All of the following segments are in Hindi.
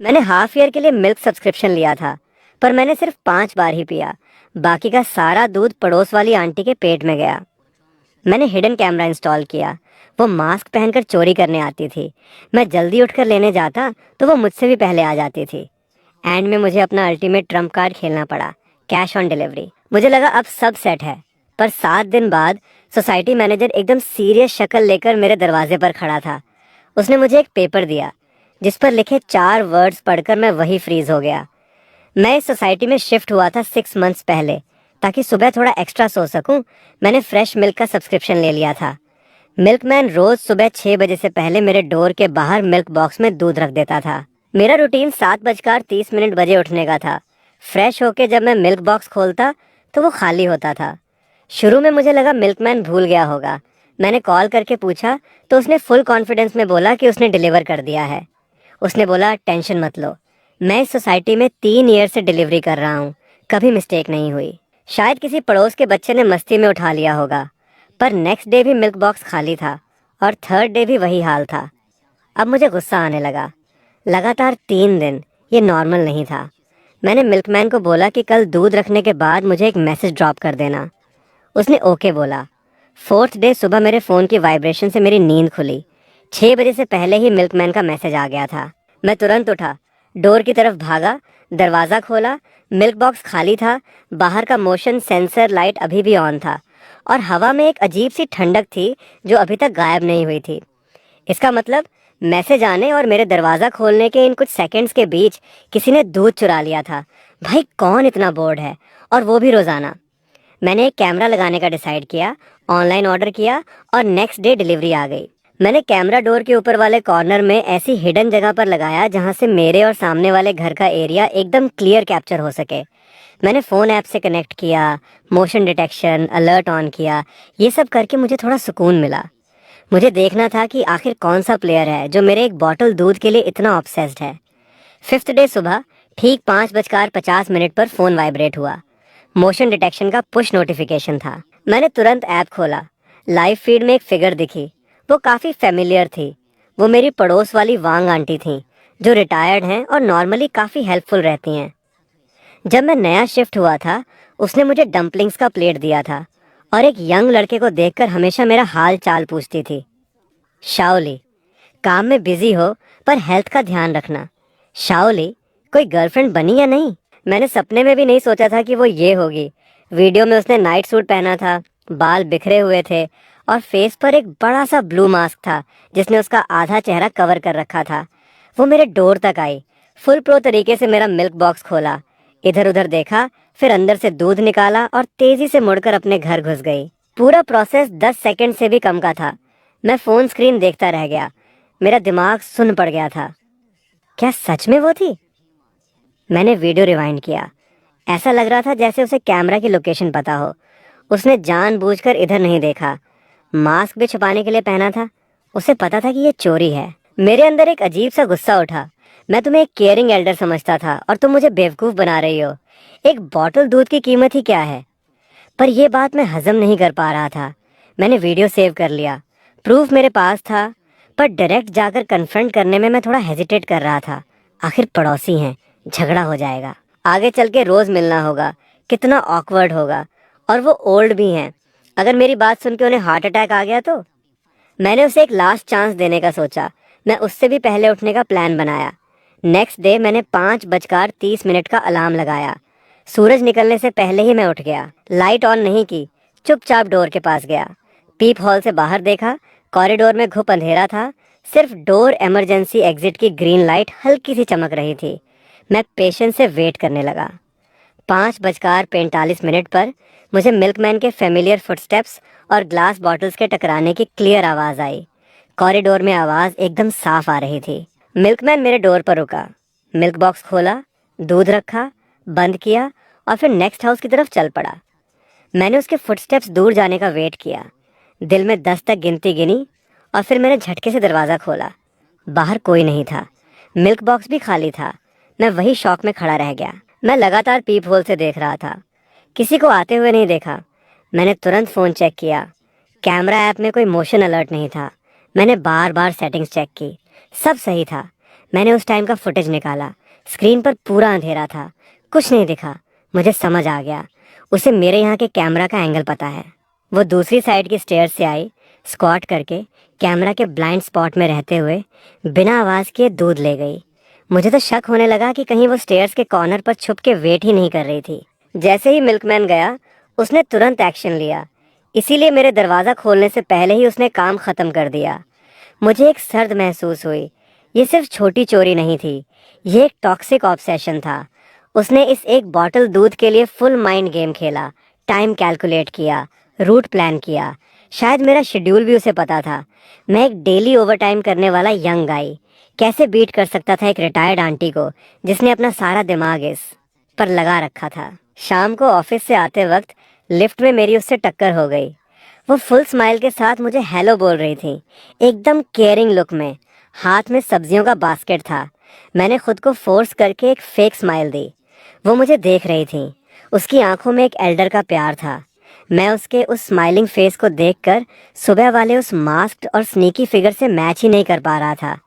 मैंने हाफ ईयर के लिए मिल्क सब्सक्रिप्शन लिया था, पर मैंने सिर्फ 5 बार ही पिया। बाकी का सारा दूध पड़ोस वाली आंटी के पेट में गया। मैंने हिडन कैमरा इंस्टॉल किया। वो मास्क पहनकर चोरी करने आती थी। मैं जल्दी उठकर लेने जाता तो वो मुझसे भी पहले आ जाती थी। एंड में मुझे अपना अल्टीमेट ट्रम्प कार्ड खेलना पड़ा, कैश ऑन डिलीवरी। मुझे लगा अब सब सेट है, पर 7 दिन बाद सोसाइटी मैनेजर एकदम सीरियस शक्ल लेकर मेरे दरवाजे पर खड़ा था। उसने मुझे एक पेपर दिया जिस पर लिखे 4 वर्ड्स पढ़कर मैं वही फ्रीज हो गया। मैं इस सोसाइटी में शिफ्ट हुआ था 6 मंथ्स पहले, ताकि सुबह थोड़ा एक्स्ट्रा सो सकूं। मैंने फ्रेश मिल्क का सब्सक्रिप्शन ले लिया था। मिल्कमैन रोज सुबह 6 बजे से पहले मेरे डोर के बाहर मिल्क बॉक्स में दूध रख देता था। मेरा रूटीन 7:30 बजे उठने का था। फ्रेश होके जब मैं मिल्क बॉक्स खोलता तो वो खाली होता था। शुरू में मुझे लगा मिल्कमैन भूल गया होगा। मैंने कॉल करके पूछा तो उसने फुल कॉन्फिडेंस में बोला कि उसने डिलीवर कर दिया है। उसने बोला, टेंशन मत लो, मैं इस सोसाइटी में 3 ईयर से डिलीवरी कर रहा हूँ, कभी मिस्टेक नहीं हुई। शायद किसी पड़ोस के बच्चे ने मस्ती में उठा लिया होगा। पर नेक्स्ट डे भी मिल्क बॉक्स खाली था और थर्ड डे भी वही हाल था। अब मुझे गुस्सा आने लगा। लगातार 3 दिन, ये नॉर्मल नहीं था। मैंने मिल्कमैन को बोला कि कल दूध रखने के बाद मुझे एक मैसेज ड्रॉप कर देना। उसने ओके बोला। फोर्थ डे सुबह मेरे फ़ोन की वाइब्रेशन से मेरी नींद खुली। 6 बजे से पहले ही मिल्कमैन का मैसेज आ गया था। मैं तुरंत उठा, डोर की तरफ भागा, दरवाज़ा खोला। मिल्क बॉक्स खाली था। बाहर का मोशन सेंसर लाइट अभी भी ऑन था और हवा में एक अजीब सी ठंडक थी जो अभी तक गायब नहीं हुई थी। इसका मतलब मैसेज आने और मेरे दरवाज़ा खोलने के इन कुछ सेकंड्स के बीच किसी ने दूध चुरा लिया था। भाई कौन इतना बोर्ड है, और वो भी रोज़ाना। मैंने एक कैमरा लगाने का डिसाइड किया, ऑनलाइन ऑर्डर किया और नेक्स्ट डे डिलीवरी आ गई। मैंने कैमरा डोर के ऊपर वाले कॉर्नर में ऐसी हिडन जगह पर लगाया जहां से मेरे और सामने वाले घर का एरिया एकदम क्लियर कैप्चर हो सके। मैंने फ़ोन ऐप से कनेक्ट किया, मोशन डिटेक्शन, अलर्ट ऑन किया। ये सब करके मुझे थोड़ा सुकून मिला। मुझे देखना था कि आखिर कौन सा प्लेयर है जो मेरे एक बॉटल दूध के लिए इतना ऑब्सेस्ड है। फिफ्थ डे सुबह ठीक 5:50 पर फ़ोन वाइब्रेट हुआ। मोशन डिटेक्शन का पुश नोटिफिकेशन था। मैंने तुरंत ऐप खोला। लाइव फीड में एक फिगर दिखी। वो काफ़ी फेमिलियर थी। वो मेरी पड़ोस वाली वांग आंटी थी, जो रिटायर्ड हैं और नॉर्मली काफ़ी हेल्पफुल रहती हैं। जब मैं नया शिफ्ट हुआ था, उसने मुझे डम्पलिंग्स का प्लेट दिया था और एक यंग लड़के को देखकर हमेशा मेरा हाल चाल पूछती थी। शाओली, काम में बिजी हो पर हेल्थ का ध्यान रखना। शाओली, कोई गर्लफ्रेंड बनी या नहीं? मैंने सपने में भी नहीं सोचा था कि वो ये होगी। वीडियो में उसने नाइट सूट पहना था, बाल बिखरे हुए थे और फेस पर एक बड़ा सा ब्लू मास्क था जिसने उसका आधा चेहरा कवर कर रखा था। वो मेरे डोर तक आई, फुल प्रो तरीके से मेरा मिल्क बॉक्स खोला, इधर उधर देखा, फिर अंदर से दूध निकाला और तेजी से मुड़कर अपने घर घुस गई। पूरा प्रोसेस 10 सेकंड से भी कम का था। मैं फ़ोन स्क्रीन देखता रह गया। मेरा दिमाग सुन्न पड़ गया था। क्या सच में वो थी? मैंने वीडियो रिवाइंड किया। ऐसा लग रहा था जैसे उसे कैमरा की लोकेशन पता हो। उसने जानबूझकर इधर नहीं देखा। मास्क भी छुपाने के लिए पहना था। उसे पता था कि ये चोरी है। मेरे अंदर एक अजीब सा गुस्सा उठा। मैं तुम्हें एक केयरिंग एल्डर समझता था और तुम मुझे बेवकूफ़ बना रही हो। एक बॉटल दूध की कीमत ही क्या है? पर यह बात मैं हजम नहीं कर पा रहा था। मैंने वीडियो सेव कर लिया। प्रूफ मेरे पास था, पर डायरेक्ट जाकर कन्फ्रंट करने में मैं थोड़ा हेजिटेट कर रहा था। आखिर पड़ोसी हैं, झगड़ा हो जाएगा, आगे चल के रोज़ मिलना होगा, कितना ऑकवर्ड होगा। और वो ओल्ड भी हैं, अगर मेरी बात सुन के उन्हें हार्ट अटैक आ गया तो? मैंने उसे एक लास्ट चांस देने का सोचा। मैं उससे भी पहले उठने का प्लान बनाया। नेक्स्ट डे मैंने 5:30 का अलार्म लगाया। सूरज निकलने से पहले ही मैं उठ गया। लाइट ऑन नहीं की, चुपचाप डोर के पास गया। पीप हॉल से बाहर देखा। कॉरिडोर में घुप अंधेरा था। सिर्फ डोर इमरजेंसी एग्जिट की ग्रीन लाइट हल्की सी चमक रही थी। मैं पेशेंस से वेट करने लगा। 5:45 पर मुझे मिल्कमैन के फेमिलियर फुटस्टेप्स और ग्लास बॉटल्स के टकराने की क्लियर आवाज़ आई। कॉरिडोर में आवाज़ एकदम साफ आ रही थी। मिल्कमैन मेरे डोर पर रुका। मिल्क बॉक्स खोला, दूध रखा, बंद किया और फिर नेक्स्ट हाउस की तरफ चल पड़ा। मैंने उसके फुटस्टेप्स दूर जाने का वेट किया। दिल में 10 तक गिनती गिनी और फिर मैंने झटके से दरवाज़ा खोला। बाहर कोई नहीं था। मिल्क बॉक्स भी खाली था। मैं वही शॉक में खड़ा रह गया। मैं लगातार पीप होल से देख रहा था। किसी को आते हुए नहीं देखा। मैंने तुरंत फ़ोन चेक किया। कैमरा ऐप में कोई मोशन अलर्ट नहीं था। मैंने बार बार सेटिंग्स चेक की, सब सही था। मैंने उस टाइम का फुटेज निकाला। स्क्रीन पर पूरा अंधेरा था, कुछ नहीं दिखा। मुझे समझ आ गया, उसे मेरे यहाँ के कैमरा का एंगल पता है। वो दूसरी साइड की स्टेयर से आई, स्क्वाट करके कैमरा के ब्लाइंड स्पॉट में रहते हुए बिना आवाज़ किए दूध ले गई। मुझे तो शक होने लगा कि कहीं वो स्टेयर्स के कॉर्नर पर छुप के वेट ही नहीं कर रही थी। जैसे ही मिल्कमैन गया, उसने तुरंत एक्शन लिया, इसीलिए मेरे दरवाज़ा खोलने से पहले ही उसने काम ख़त्म कर दिया। मुझे एक सर्द महसूस हुई। ये सिर्फ छोटी चोरी नहीं थी, ये एक टॉक्सिक ऑब्सेशन था। उसने इस एक बॉटल दूध के लिए फुल माइंड गेम खेला, टाइम कैलकुलेट किया, रूट प्लान किया। शायद मेरा शेड्यूल भी उसे पता था। मैं एक डेली ओवरटाइम करने वाला यंग गाई कैसे बीट कर सकता था एक रिटायर्ड आंटी को जिसने अपना सारा दिमाग इस पर लगा रखा था। शाम को ऑफिस से आते वक्त लिफ्ट में मेरी उससे टक्कर हो गई। वो फुल स्माइल के साथ मुझे हेलो बोल रही थी, एकदम केयरिंग लुक में। हाथ में सब्जियों का बास्केट था। मैंने खुद को फोर्स करके एक फेक स्माइल दी। वो मुझे देख रही थी, उसकी आंखों में एक एल्डर का प्यार था। मैं उसके उस स्माइलिंग फेस को देखकर सुबह वाले उस मास्क्ड और स्नीकी फिगर से मैच ही नहीं कर पा रहा था।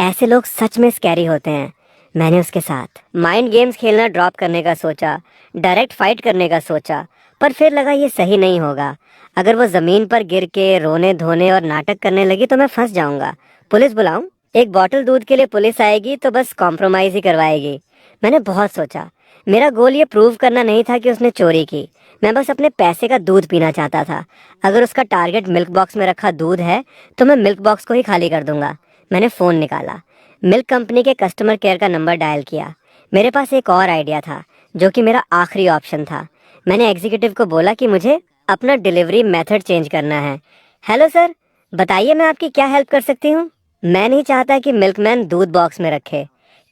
ऐसे लोग सच में स्कैरी होते हैं। मैंने उसके साथ माइंड गेम्स खेलना ड्रॉप करने का सोचा, डायरेक्ट फाइट करने का सोचा, पर फिर लगा ये सही नहीं होगा। अगर वो ज़मीन पर गिर के रोने धोने और नाटक करने लगी तो मैं फंस जाऊंगा। पुलिस बुलाऊं? एक बॉटल दूध के लिए पुलिस आएगी तो बस कॉम्प्रोमाइज़ ही करवाएगी। मैंने बहुत सोचा। मेरा गोल ये प्रूव करना नहीं था कि उसने चोरी की। मैं बस अपने पैसे का दूध पीना चाहता था। अगर उसका टारगेट मिल्क बॉक्स में रखा दूध है तो मैं मिल्क बॉक्स को ही खाली कर दूंगा। मैंने फ़ोन निकाला, मिल्क कंपनी के कस्टमर केयर का नंबर डायल किया। मेरे पास एक और आइडिया था जो कि मेरा आखिरी ऑप्शन था। मैंने एग्जीक्यूटिव को बोला कि मुझे अपना डिलीवरी मेथड चेंज करना है। हेलो सर, बताइए मैं आपकी क्या हेल्प कर सकती हूँ? मैं नहीं चाहता कि मिल्कमैन दूध बॉक्स में रखे।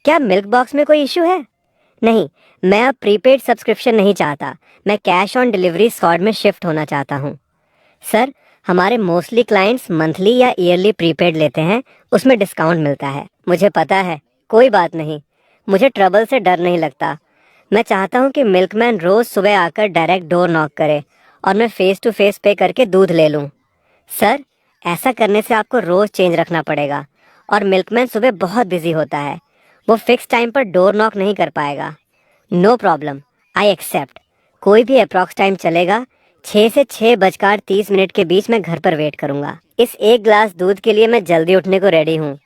क्या मिल्क बॉक्स में कोई इशू है? नहीं, मैं अब प्रीपेड सब्सक्रिप्शन नहीं चाहता। मैं कैश ऑन डिलीवरी स्क्वाड में शिफ्ट होना चाहता हूँ। सर, हमारे मोस्टली क्लाइंट्स मंथली या ईयरली प्रीपेड लेते हैं, उसमें डिस्काउंट मिलता है। मुझे पता है, कोई बात नहीं। मुझे ट्रबल से डर नहीं लगता। मैं चाहता हूँ कि मिल्कमैन रोज़ सुबह आकर डायरेक्ट डोर नॉक करे और मैं फेस टू फेस पे करके दूध ले लूँ। सर, ऐसा करने से आपको रोज़ चेंज रखना पड़ेगा और मिल्कमैन सुबह बहुत बिजी होता है। वो फिक्स टाइम पर डोर नॉक नहीं कर पाएगा। No problem, I accept. कोई भी अप्रॉक्स टाइम चलेगा। 6 से 6:30 के बीच मैं घर पर वेट करूंगा। इस एक ग्लास दूध के लिए मैं जल्दी उठने को रेडी हूँ।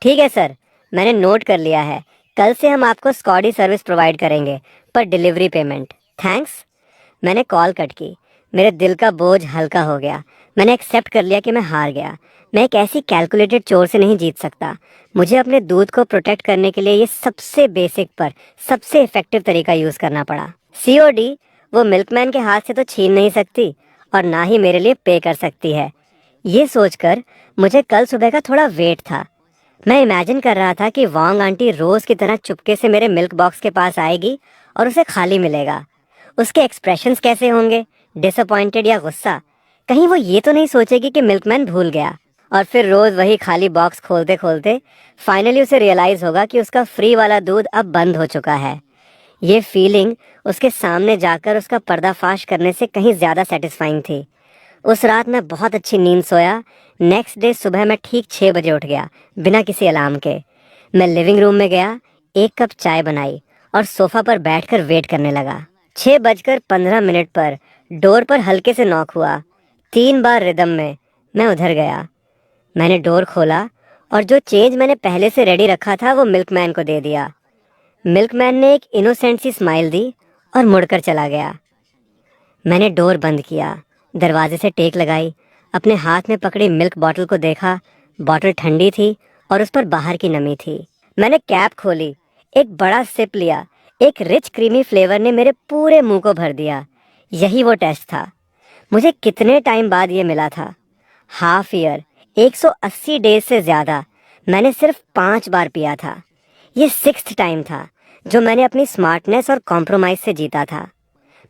ठीक है सर, मैंने नोट कर लिया है। कल से हम आपको स्कॉडी सर्विस प्रोवाइड करेंगे, पर डिलीवरी पेमेंट। थैंक्स। मैंने कॉल कट की। मेरे दिल का बोझ हल्का हो गया। मैंने एक्सेप्ट कर लिया कि मैं हार गया। मैं एक ऐसी कैलकुलेटेड चोर से नहीं जीत सकता। मुझे अपने दूध को प्रोटेक्ट करने के लिए ये सबसे बेसिक पर सबसे इफेक्टिव तरीका यूज़ करना पड़ा। सीओडी वो मिल्कमैन के हाथ से तो छीन नहीं सकती और ना ही मेरे लिए पे कर सकती है। ये सोचकर मुझे कल सुबह का थोड़ा वेट था। मैं इमेजिन कर रहा था कि वांग आंटी रोज़ की तरह चुपके से मेरे मिल्क बॉक्स के पास आएगी और उसे खाली मिलेगा। उसके एक्सप्रेशंस कैसे होंगे, डिसअपॉइंटेड या गुस्सा? कहीं वो ये तो नहीं सोचेगी कि मिल्कमैन भूल गया। और फिर रोज़ वही खाली बॉक्स खोलते खोलते फाइनली उसे रियलाइज़ होगा कि उसका फ्री वाला दूध अब बंद हो चुका है। ये फीलिंग उसके सामने जाकर उसका पर्दाफाश करने से कहीं ज़्यादा सेटिस्फाइंग थी। उस रात मैं बहुत अच्छी नींद सोया। नेक्स्ट डे सुबह मैं ठीक 6 बजे उठ गया, बिना किसी अलार्म के। मैं लिविंग रूम में गया, एक कप चाय बनाई और सोफ़ा पर बैठकर वेट करने लगा। 6:15 पर डोर पर हल्के से नॉक हुआ। 3 बार रिदम में। मैं उधर गया। मैंने डोर खोला और जो चेंज मैंने पहले से रेडी रखा था वो मिल्कमैन को दे दिया। मिल्कमैन ने एक इनोसेंट सी स्माइल दी और मुड़कर चला गया। मैंने डोर बंद किया, दरवाजे से टेक लगाई, अपने हाथ में पकड़ी मिल्क बॉटल को देखा। बॉटल ठंडी थी और उस पर बाहर की नमी थी। मैंने कैप खोली, एक बड़ा सिप लिया। एक रिच क्रीमी फ्लेवर ने मेरे पूरे मुंह को भर दिया। यही वो टेस्ट था। मुझे कितने टाइम बाद ये मिला था? हाफ ईयर, 180 डेज से ज़्यादा। मैंने सिर्फ 5 बार पिया था। ये 6th टाइम था जो मैंने अपनी स्मार्टनेस और कॉम्प्रोमाइज़ से जीता था।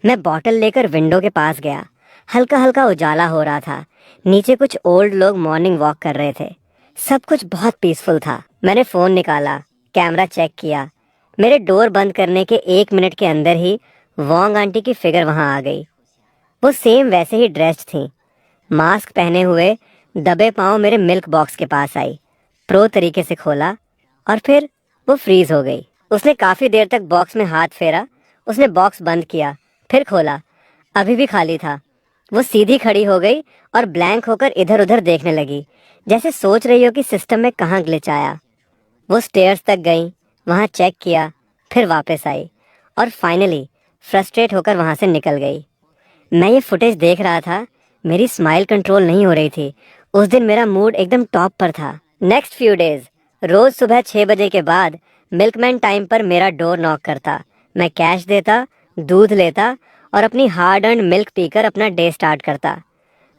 मैं बॉटल लेकर विंडो के पास गया। हल्का हल्का उजाला हो रहा था। नीचे कुछ ओल्ड लोग मॉर्निंग वॉक कर रहे थे। सब कुछ बहुत पीसफुल था। मैंने फ़ोन निकाला, कैमरा चेक किया। मेरे डोर बंद करने के 1 मिनट के अंदर ही वोंग आंटी की फिगर वहां आ गई। वो सेम वैसे ही ड्रेस्ड थी, मास्क पहने हुए, दबे पांव मेरे मिल्क बॉक्स के पास आई, प्रो तरीके से खोला और फिर वो फ्रीज हो गई। उसने काफी देर तक बॉक्स में हाथ फेरा। उसने बॉक्स बंद किया, फिर खोला, अभी भी खाली था। वो सीधी खड़ी हो गई और ब्लैंक होकर इधर उधर देखने लगी, जैसे सोच रही हो कि सिस्टम में कहाँ ग्लिच आया। वो स्टेयर्स तक गई, वहाँ चेक किया, फिर वापस आई और फाइनली फ्रस्ट्रेट होकर वहाँ से निकल गई। मैं ये फुटेज देख रहा था, मेरी स्माइल कंट्रोल नहीं हो रही थी। उस दिन मेरा मूड एकदम टॉप पर था। नेक्स्ट फ्यू डेज रोज सुबह 6 बजे के बाद मिल्कमैन टाइम पर मेरा डोर नॉक करता। मैं कैश देता, दूध लेता और अपनी हार्ड अर्न्ड मिल्क पीकर अपना डे स्टार्ट करता।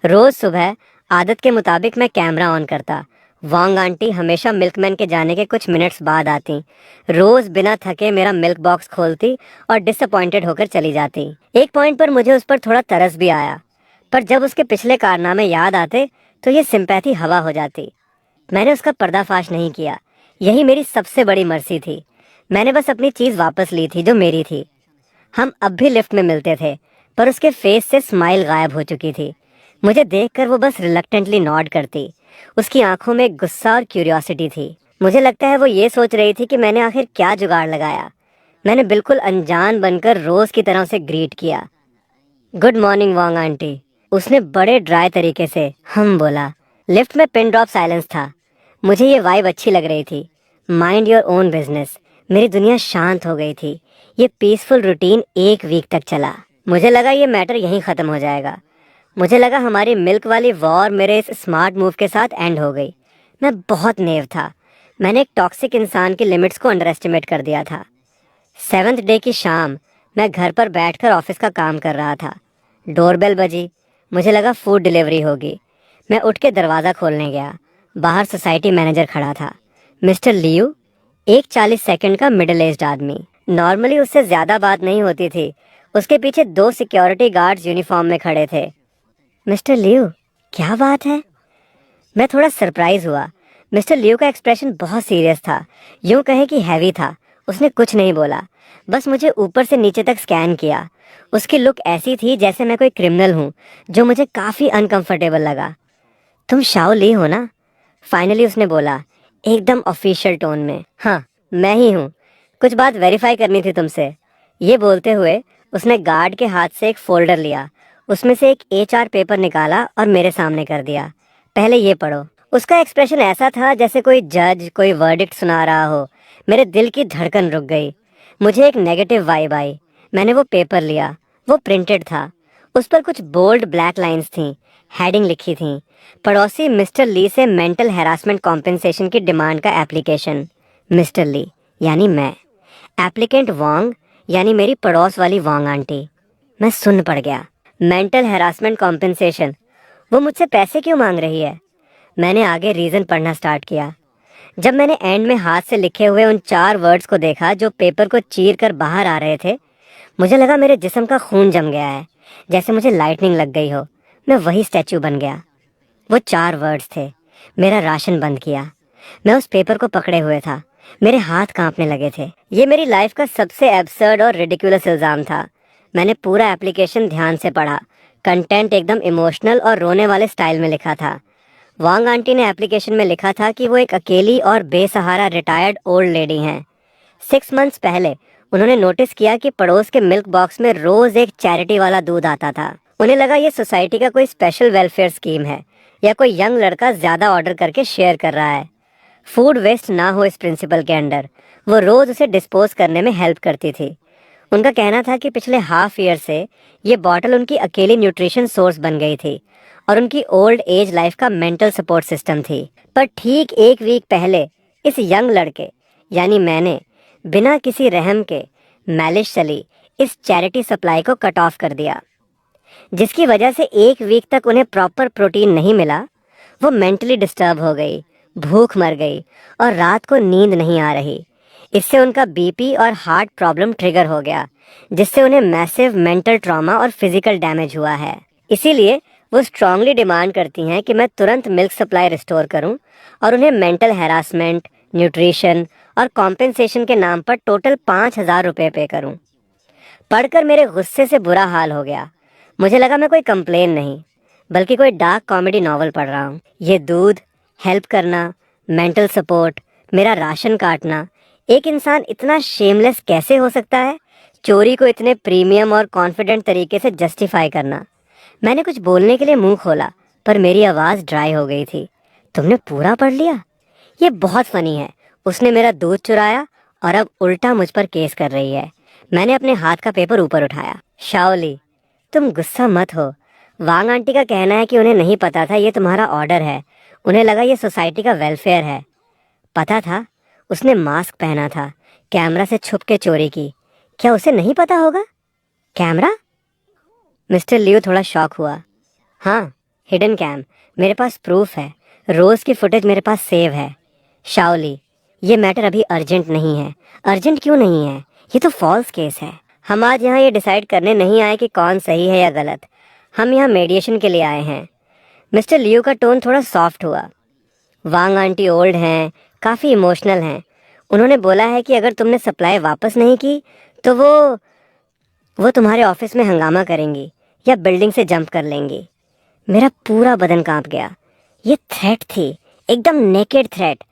रोज सुबह आदत के मुताबिक मैं कैमरा ऑन करता। वांग आंटी हमेशा मिल्कमैन के जाने के कुछ मिनट्स बाद आती। रोज बिना थके मेरा मिल्क बॉक्स खोलती और डिसअपॉइंटेड होकर चली जाती। एक पॉइंट पर मुझे उस पर थोड़ा तरस भी आया, पर जब उसके पिछले कारनामे याद आते तो ये सिंपैथी हवा हो जाती। मैंने उसका पर्दाफाश नहीं किया, यही मेरी सबसे बड़ी मर्सी थी। मैंने बस अपनी चीज वापस ली थी जो मेरी थी। हम अब भी लिफ्ट में मिलते थे, पर उसके फेस से स्माइल गायब हो चुकी थी। मुझे देखकर वो बस रिलक्टेंटली नॉड करती। उसकी आंखों में गुस्सा और क्यूरियोसिटी थी। मुझे लगता है वो ये सोच रही थी कि मैंने आखिर क्या जुगाड़ लगाया। मैंने बिल्कुल अनजान बनकर रोज की तरह उसे ग्रीट किया। गुड मॉर्निंग वांग आंटी, उसने बड़े ड्राई तरीके से हम बोला। लिफ्ट में पिन ड्रॉप साइलेंस था। मुझे ये वाइब अच्छी लग रही थी। Mind your own business. मेरी दुनिया शांत हो गई थी। ये पीसफुल रूटीन 1 वीक तक चला। मुझे लगा ये मैटर यहीं ख़त्म हो जाएगा। मुझे लगा हमारी मिल्क वाली वॉर मेरे इस स्मार्ट मूव के साथ एंड हो गई। मैं बहुत नेव था। मैंने एक टॉक्सिक इंसान की लिमिट्स को अंडर एस्टिमेट कर दिया था। 7th डे की शाम मैं घर पर बैठकर ऑफिस का काम कर रहा था। डोरबेल बजी। मुझे लगा फूड डिलीवरी होगी। मैं उठ के दरवाज़ा खोलने गया। बाहर सोसाइटी मैनेजर खड़ा था, मिस्टर लियू, एक 40 सेकंड का मिडिल एज्ड आदमी। नॉर्मली उससे ज़्यादा बात नहीं होती थी। उसके पीछे 2 सिक्योरिटी गार्ड्स यूनिफॉर्म में खड़े थे। मिस्टर लियू, क्या बात है? मैं थोड़ा सरप्राइज हुआ। मिस्टर लियू का एक्सप्रेशन बहुत सीरियस था, यूं कहे कि हैवी था। उसने कुछ नहीं बोला, बस मुझे ऊपर से नीचे तक स्कैन किया। उसकी लुक ऐसी थी जैसे मैं कोई क्रिमिनल हूँ, जो मुझे काफ़ी अनकंफर्टेबल लगा। तुम शाओ ली हो ना? फाइनली उसने बोला, एकदम ऑफिशियल टोन में। हाँ, मैं ही हूँ। कुछ बात वेरीफाई करनी थी तुमसे। ये बोलते हुए उसने गार्ड के हाथ से एक फोल्डर लिया, उसमें से एक HR पेपर निकाला और मेरे सामने कर दिया। पहले ये पढ़ो। उसका एक्सप्रेशन ऐसा था जैसे कोई जज कोई वर्डिक्ट सुना रहा हो। मेरे दिल की धड़कन रुक गई। मुझे एक नेगेटिव वाइब आई। मैंने वो पेपर लिया। वो प्रिंटेड था। उस पर कुछ बोल्ड ब्लैक लाइंस थीं। हेडिंग लिखी थी, पड़ोसी मिस्टर ली से मेंटल हैरासमेंट कॉम्पेंसेशन की डिमांड का एप्लीकेशन। मिस्टर ली यानी मैं, एप्लीकेंट वांग यानी मेरी पड़ोस वाली वांग आंटी। मैं सुन्न पड़ गया। मेंटल हैरासमेंट कॉम्पेंसेशन, वो मुझसे पैसे क्यों मांग रही है? मैंने आगे रीज़न पढ़ना स्टार्ट किया। जब मैंने एंड में हाथ से लिखे हुए उन 4 वर्ड्स को देखा जो पेपर को चीर कर बाहर आ रहे थे, मुझे लगा मेरे जिस्म का खून जम गया है, जैसे मुझे लाइटनिंग लग गई हो। मैं वही स्टैचू बन गया। वो 4 वर्ड्स थे, मेरा राशन बंद किया। मैं उस पेपर को पकड़े हुए था, मेरे हाथ कांपने लगे थे। ये मेरी लाइफ का सबसे एब्सर्ड और रिडिकुलस इल्ज़ाम था। मैंने पूरा एप्लीकेशन ध्यान से पढ़ा। कंटेंट एकदम इमोशनल और रोने वाले स्टाइल में लिखा था। वांग आंटी ने एप्लीकेशन में लिखा था कि वो एक अकेली और बेसहारा रिटायर्ड ओल्ड लेडी हैं। 6 मंथ्स पहले उन्होंने नोटिस किया कि पड़ोस के मिल्क बॉक्स में रोज एक चैरिटी वाला दूध आता था। उन्हें लगा ये सोसाइटी का कोई स्पेशल वेलफेयर स्कीम है या कोई यंग लड़का ज्यादा ऑर्डर करके शेयर कर रहा है। फूड वेस्ट ना हो इस प्रिंसिपल के अंडर वो रोज उसे डिस्पोज करने में हेल्प करती थी। उनका कहना था कि पिछले हाफ ईयर से ये बॉटल उनकी अकेली न्यूट्रिशन सोर्स बन गई थी और उनकी ओल्ड एज लाइफ का मेंटल सपोर्ट सिस्टम थी। पर ठीक 1 वीक पहले इस यंग लड़के यानी मैंने बिना किसी रहम के मैलिश चली इस चैरिटी सप्लाई को कट ऑफ कर दिया, जिसकी वजह से 1 वीक तक उन्हें प्रॉपर प्रोटीन नहीं मिला। वो मेंटली डिस्टर्ब हो गई, भूख मर गई और रात को नींद नहीं आ रही। इससे उनका बीपी और हार्ट प्रॉब्लम ट्रिगर हो गया, जिससे उन्हें मैसिव मेंटल ट्रॉमा और फिजिकल डैमेज हुआ है। इसीलिए वो स्ट्रांगली डिमांड करती हैं कि मैं तुरंत मिल्क सप्लाई रिस्टोर करूं और उन्हें मेंटल हैरासमेंट, न्यूट्रिशन और कॉम्पेंसेशन के नाम पर टोटल 5,000 रुपये पे करूं। पढ़कर मेरे गुस्से से बुरा हाल हो गया। मुझे लगा मैं कोई कंप्लेन नहीं, बल्कि कोई डार्क कॉमेडी नॉवल पढ़ रहा हूँ। ये दूध, हेल्प करना, मेंटल सपोर्ट, मेरा राशन काटना एक इंसान इतना शेमलेस कैसे हो सकता है, चोरी को इतने प्रीमियम और कॉन्फिडेंट तरीके से जस्टिफाई करना। मैंने कुछ बोलने के लिए मुंह खोला, पर मेरी आवाज़ ड्राई हो गई थी। तुमने पूरा पढ़ लिया? ये बहुत फनी है। उसने मेरा दूध चुराया और अब उल्टा मुझ पर केस कर रही है। मैंने अपने हाथ का पेपर ऊपर उठाया। शाओली, तुम गुस्सा मत हो। वांग आंटी का कहना है कि उन्हें नहीं पता था ये तुम्हारा ऑर्डर है। उन्हें लगा ये सोसाइटी का वेलफेयर है। पता था? उसने मास्क पहना था, कैमरा से छुप के चोरी की। क्या उसे नहीं पता होगा? कैमरा? मिस्टर लियो थोड़ा शॉक हुआ। हाँ, हिडन कैम। मेरे पास प्रूफ है। रोज की फुटेज मेरे पास सेव है। शाओली, ये मैटर अभी अर्जेंट नहीं है। अर्जेंट क्यों नहीं है? ये तो फॉल्स केस है। हम आज यहाँ ये डिसाइड करने नहीं आए कि कौन सही है या गलत। हम यहाँ मेडिएशन के लिए आए हैं। मिस्टर लियो का टोन थोड़ा सॉफ्ट हुआ। वांग आंटी ओल्ड हैं, काफ़ी इमोशनल हैं। उन्होंने बोला है कि अगर तुमने सप्लाई वापस नहीं की तो वो तुम्हारे ऑफिस में हंगामा करेंगी या बिल्डिंग से जंप कर लेंगी। मेरा पूरा बदन कांप गया। ये थ्रेट थी, एकदम नेकेड थ्रेट।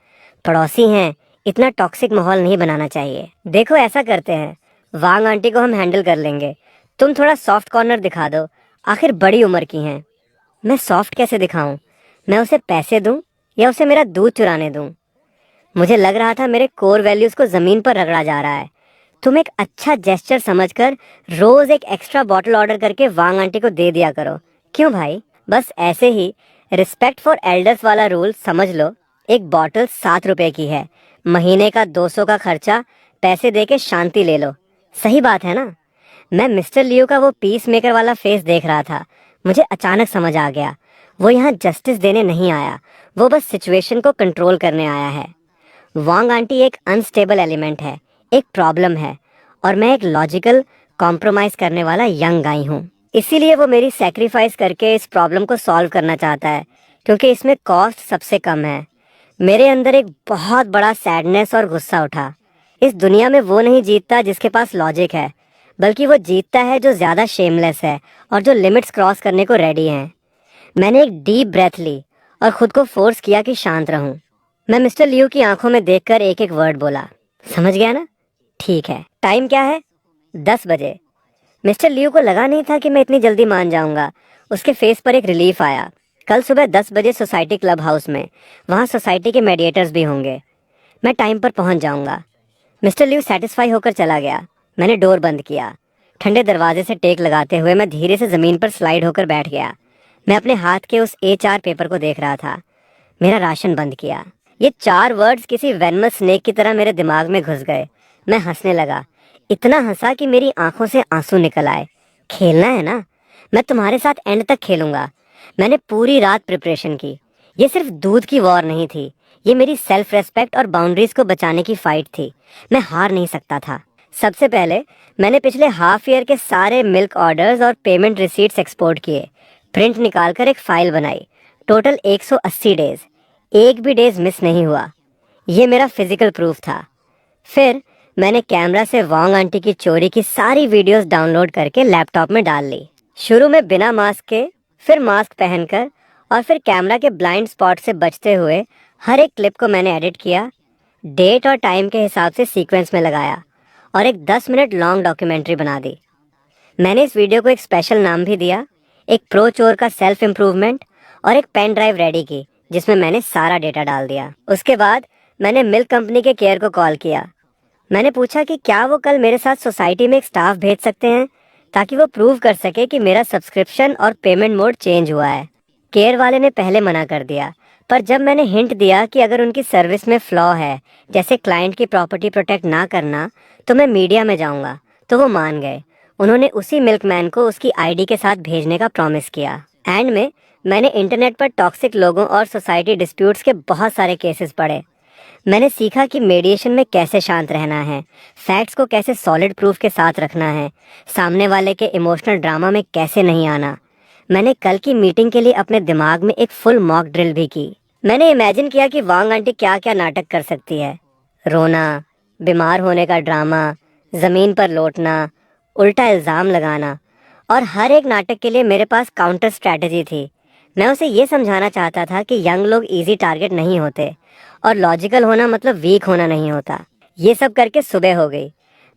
पड़ोसी हैं, इतना टॉक्सिक माहौल नहीं बनाना चाहिए। देखो, ऐसा करते हैं, वांग आंटी को हम हैंडल कर लेंगे। तुम थोड़ा सॉफ्ट कॉर्नर दिखा दो, आखिर बड़ी उम्र की हैं। मैं सॉफ्ट कैसे दिखाऊं? मैं उसे पैसे दूं या उसे मेरा दूध चुराने दूं? मुझे लग रहा था मेरे कोर वैल्यूज को जमीन पर रगड़ा जा रहा है। तुम एक अच्छा जेस्चर समझकर रोज एक एक्स्ट्रा बॉटल ऑर्डर करके वांग आंटी को दे दिया करो। क्यों भाई? बस ऐसे ही रिस्पेक्ट फॉर एल्डर्स वाला रूल समझ लो। एक बॉटल 7 रुपए की है, महीने का 200 का खर्चा, पैसे दे के शांति ले लो। सही बात है ना? मैं मिस्टर लियो का वो पीस मेकर वाला फेस देख रहा था। मुझे अचानक समझ आ गया, वो यहाँ जस्टिस देने नहीं आया, वो बस सिचुएशन को कंट्रोल करने आया है। वांग आंटी एक अनस्टेबल एलिमेंट है, एक प्रॉब्लम है, और मैं एक लॉजिकल कॉम्प्रोमाइज करने वाला यंग गाय हूँ। इसीलिए वो मेरी सेक्रीफाइस करके इस प्रॉब्लम को सॉल्व करना चाहता है, क्योंकि इसमें कॉस्ट सबसे कम है। मेरे अंदर एक बहुत बड़ा सैडनेस और गुस्सा उठा। इस दुनिया में वो नहीं जीतता जिसके पास लॉजिक है, बल्कि वो जीतता है जो ज़्यादा शेमलेस है और जो लिमिट्स क्रॉस करने को रेडी है। मैंने एक डीप ब्रेथ ली और खुद को फोर्स किया कि शांत रहूं। मैं मिस्टर लियो की आंखों में देखकर एक एक वर्ड बोला। समझ गया ना? ठीक है। टाइम क्या है? 10 बजे। मिस्टर लियो को लगा नहीं था कि मैं इतनी जल्दी मान जाऊंगा। उसके फेस पर एक रिलीफ आया। कल सुबह 10 बजे सोसाइटी क्लब हाउस में, वहाँ सोसाइटी के मेडिएटर्स भी होंगे। मैं टाइम पर पहुँच जाऊंगा। मिस्टर लियो सेटिस्फाई होकर चला गया। मैंने डोर बंद किया। ठंडे दरवाजे से टेक लगाते हुए मैं धीरे से ज़मीन पर स्लाइड होकर बैठ गया। मैं अपने हाथ के उस A4 पेपर को देख रहा था। मेरा राशन बंद किया। ये 4 वर्ड्स किसी वेनमस स्नेक की तरह मेरे दिमाग में घुस गए। मैं हंसने लगा, इतना हंसा कि मेरी आंखों से आंसू निकल आए। खेलना है ना? मैं तुम्हारे साथ एंड तक खेलूंगा। मैंने पूरी रात प्रिपरेशन की। ये सिर्फ दूध की वॉर नहीं थी, ये मेरी सेल्फ रेस्पेक्ट और बाउंड्रीज को बचाने की फाइट थी। मैं हार नहीं सकता था। सबसे पहले मैंने पिछले हाफ ईयर के सारे मिल्क ऑर्डर्स और पेमेंट रिसीट्स एक्सपोर्ट किए। प्रिंट निकालकर एक फाइल बनाई। टोटल 180 डेज, एक भी डेज मिस नहीं हुआ। ये मेरा फिजिकल प्रूफ था। फिर मैंने कैमरा से वांग आंटी की चोरी की सारी वीडियोस डाउनलोड करके लैपटॉप में डाल ली। शुरू में बिना मास्क के, फिर मास्क पहनकर, और फिर कैमरा के ब्लाइंड स्पॉट से बचते हुए हर एक क्लिप को मैंने एडिट किया, डेट और टाइम के हिसाब से सीक्वेंस में लगाया और एक 10 मिनट लॉन्ग डॉक्यूमेंट्री बना दी। मैंने इस वीडियो को एक स्पेशल नाम भी दिया, एक प्रो चोर का सेल्फ इम्प्रूवमेंट, और एक पेन ड्राइव रेडी की जिसमें मैंने सारा डेटा डाल दिया। उसके बाद मैंने मिल्क कंपनी के केयर को कॉल किया। मैंने पूछा कि क्या वो कल मेरे साथ सोसाइटी में एक स्टाफ भेज सकते हैं, ताकि वो प्रूव कर सके कि मेरा सब्सक्रिप्शन और पेमेंट मोड चेंज हुआ है। केयर वाले ने पहले मना कर दिया, पर जब मैंने हिंट दिया कि अगर उनकी सर्विस में फ्लॉ है, जैसे क्लाइंट की प्रॉपर्टी प्रोटेक्ट ना करना, तो मैं मीडिया में जाऊंगा, तो वो मान गए। उन्होंने उसी मिल्कमैन को उसकी आईडी के साथ भेजने का प्रॉमिस किया। एंड में मैंने इंटरनेट पर टॉक्सिक लोगों और सोसाइटी डिस्प्यूट्स के बहुत सारे केसेस पढ़े। मैंने सीखा कि मेडिएशन में कैसे शांत रहना है, फैक्ट्स को कैसे सॉलिड प्रूफ के साथ रखना है, सामने वाले के इमोशनल ड्रामा में कैसे नहीं आना। मैंने कल की मीटिंग के लिए अपने दिमाग में एक फुल मॉक ड्रिल भी की। मैंने इमेजिन किया कि वांग आंटी क्या क्या नाटक कर सकती है। रोना, बीमार होने का ड्रामा, ज़मीन पर लौटना, उल्टा इल्ज़ाम लगाना, और हर एक नाटक के लिए मेरे पास काउंटर स्ट्रैटेजी थी। मैं उसे ये समझाना चाहता था कि यंग लोग इजी टारगेट नहीं होते, और लॉजिकल होना मतलब वीक होना नहीं होता। ये सब करके सुबह हो गई।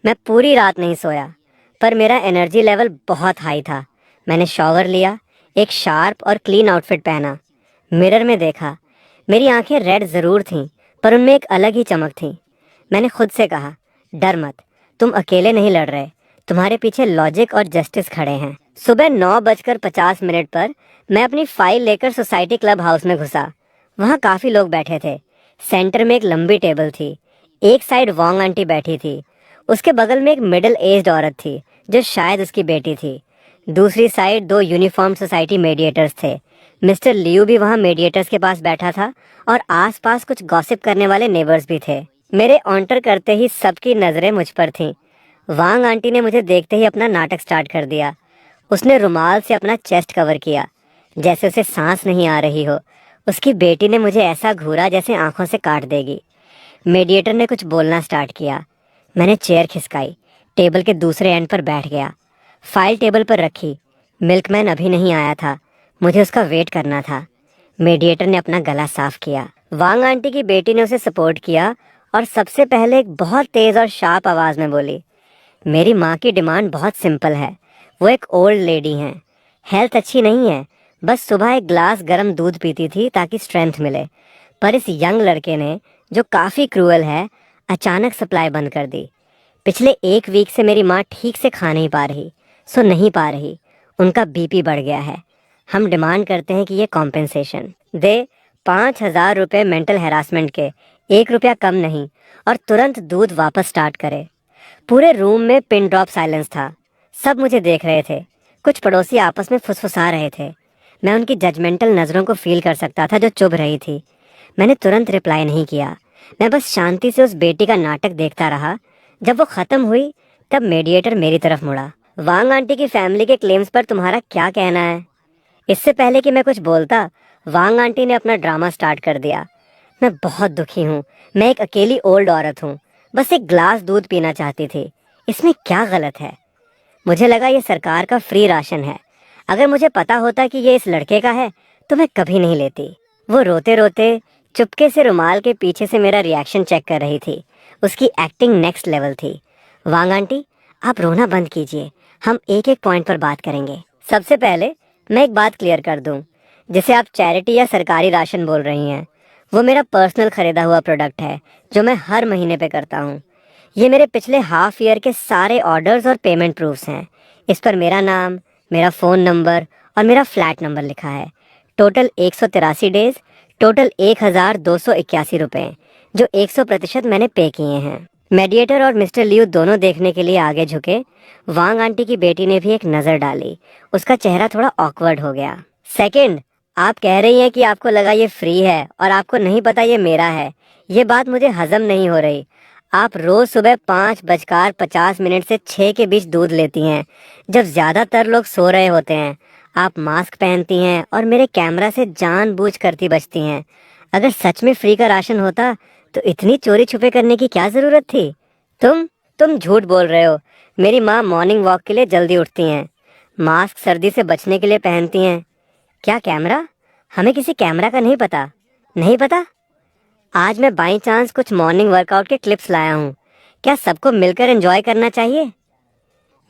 मैं पूरी रात नहीं सोया, पर मेरा एनर्जी लेवल बहुत हाई था। मैंने शॉवर लिया, एक शार्प और क्लीन आउटफिट पहना, मिरर में देखा। मेरी आंखें रेड ज़रूर थीं, पर उनमें एक अलग ही चमक थी। मैंने खुद से कहा, डर मत, तुम अकेले नहीं लड़ रहे, तुम्हारे पीछे लॉजिक और जस्टिस खड़े हैं। सुबह 9:50 पर मैं अपनी फाइल लेकर सोसाइटी क्लब हाउस में घुसा। वहाँ काफ़ी लोग बैठे थे। सेंटर में एक लंबी टेबल थी। एक साइड वांग आंटी बैठी थी, उसके बगल में एक मिडिल एज्ड औरत थी जो शायद उसकी बेटी थी। दूसरी साइड 2 यूनिफॉर्म सोसाइटी मेडिएटर्स थे। मिस्टर लियू भी वहाँ मेडिएटर्स के पास बैठा था और आसपास कुछ गॉसिप करने वाले नेबर्स भी थे। मेरे ऑन्टर करते ही सबकी नज़रें मुझ पर थीं। वांग आंटी ने मुझे देखते ही अपना नाटक स्टार्ट कर दिया। उसने रुमाल से अपना चेस्ट कवर किया, जैसे उसे सांस नहीं आ रही हो। उसकी बेटी ने मुझे ऐसा घूरा जैसे आंखों से काट देगी। मेडिएटर ने कुछ बोलना स्टार्ट किया। मैंने चेयर खिसकाई, टेबल के दूसरे एंड पर बैठ गया, फाइल टेबल पर रखी। मिल्कमैन अभी नहीं आया था, मुझे उसका वेट करना था। मेडिएटर ने अपना गला साफ किया। वांग आंटी की बेटी ने उसे सपोर्ट किया और सबसे पहले एक बहुत तेज़ और शार्प आवाज़ में बोली, मेरी माँ की डिमांड बहुत सिंपल है। वो एक ओल्ड लेडी हैं, हेल्थ अच्छी नहीं है, बस सुबह एक ग्लास गर्म दूध पीती थी ताकि स्ट्रेंथ मिले। पर इस यंग लड़के ने, जो काफ़ी क्रूअल है, अचानक सप्लाई बंद कर दी। पिछले 1 वीक से मेरी माँ ठीक से खा नहीं पा रही, सो नहीं पा रही। उनका बीपी बढ़ गया है। हम डिमांड करते हैं कि ये कॉम्पेंसेशन दे, 5,000 रुपये मेंटल हैरासमेंट के, 1 रुपया कम नहीं, और तुरंत दूध वापस स्टार्ट करे। पूरे रूम में पिन ड्रॉप साइलेंस था। सब मुझे देख रहे थे। कुछ पड़ोसी आपस में फुसफुसा रहे थे। मैं उनकी जजमेंटल नज़रों को फील कर सकता था जो चुभ रही थी। मैंने तुरंत रिप्लाई नहीं किया। मैं बस शांति से उस बेटी का नाटक देखता रहा। जब वो ख़त्म हुई तब मेडिएटर मेरी तरफ मुड़ा। वांग आंटी की फैमिली के क्लेम्स पर तुम्हारा क्या कहना है? इससे पहले कि मैं कुछ बोलता, वांग आंटी ने अपना ड्रामा स्टार्ट कर दिया। मैं बहुत दुखी हूँ। मैं एक अकेली ओल्ड औरत हूँ, बस एक ग्लास दूध पीना चाहती थी। इसमें क्या गलत है? मुझे लगा ये सरकार का फ्री राशन है। अगर मुझे पता होता कि ये इस लड़के का है तो मैं कभी नहीं लेती। वो रोते रोते चुपके से रुमाल के पीछे से मेरा रिएक्शन चेक कर रही थी। उसकी एक्टिंग नेक्स्ट लेवल थी। वांग आंटी, आप रोना बंद कीजिए, हम एक एक पॉइंट पर बात करेंगे। सबसे पहले मैं एक बात क्लियर कर दूं, जिसे आप चैरिटी या सरकारी राशन बोल रही हैं, वो मेरा पर्सनल खरीदा हुआ प्रोडक्ट है जो मैं हर महीने पे करता हूँ। ये मेरे पिछले हाफ ईयर के सारे ऑर्डर्स और पेमेंट प्रूफ्स हैं। इस पर मेरा नाम, मेरा फ़ोन नंबर और मेरा फ्लैट नंबर लिखा है। टोटल 183 डेज, टोटल 1,281 रुपये, जो 100% मैंने पे किए हैं। मेडिएटर और मिस्टर लियू दोनों देखने के लिए आगे झुके। वांग आंटी की बेटी ने भी एक नज़र डाली। उसका चेहरा थोड़ा ऑकवर्ड हो गया। सेकंड, आप कह रही हैं कि आपको लगा ये फ्री है और आपको नहीं पता ये मेरा है। ये बात मुझे हजम नहीं हो रही। आप रोज सुबह 5:50 से 6 के बीच दूध लेती हैं, जब ज़्यादातर लोग सो रहे होते हैं। आप मास्क पहनती हैं और मेरे कैमरा से जानबूझ करती बचती हैं। अगर सच में फ्री का राशन होता तो इतनी चोरी छुपे करने की क्या ज़रूरत थी? तुम झूठ बोल रहे हो। मेरी माँ मॉर्निंग वॉक के लिए जल्दी उठती हैं, मास्क सर्दी से बचने के लिए पहनती हैं। क्या कैमरा? हमें किसी कैमरा का नहीं पता। नहीं पता? आज मैं बाई चांस कुछ मॉर्निंग वर्कआउट के क्लिप्स लाया हूँ। क्या सबको मिलकर एंजॉय करना चाहिए?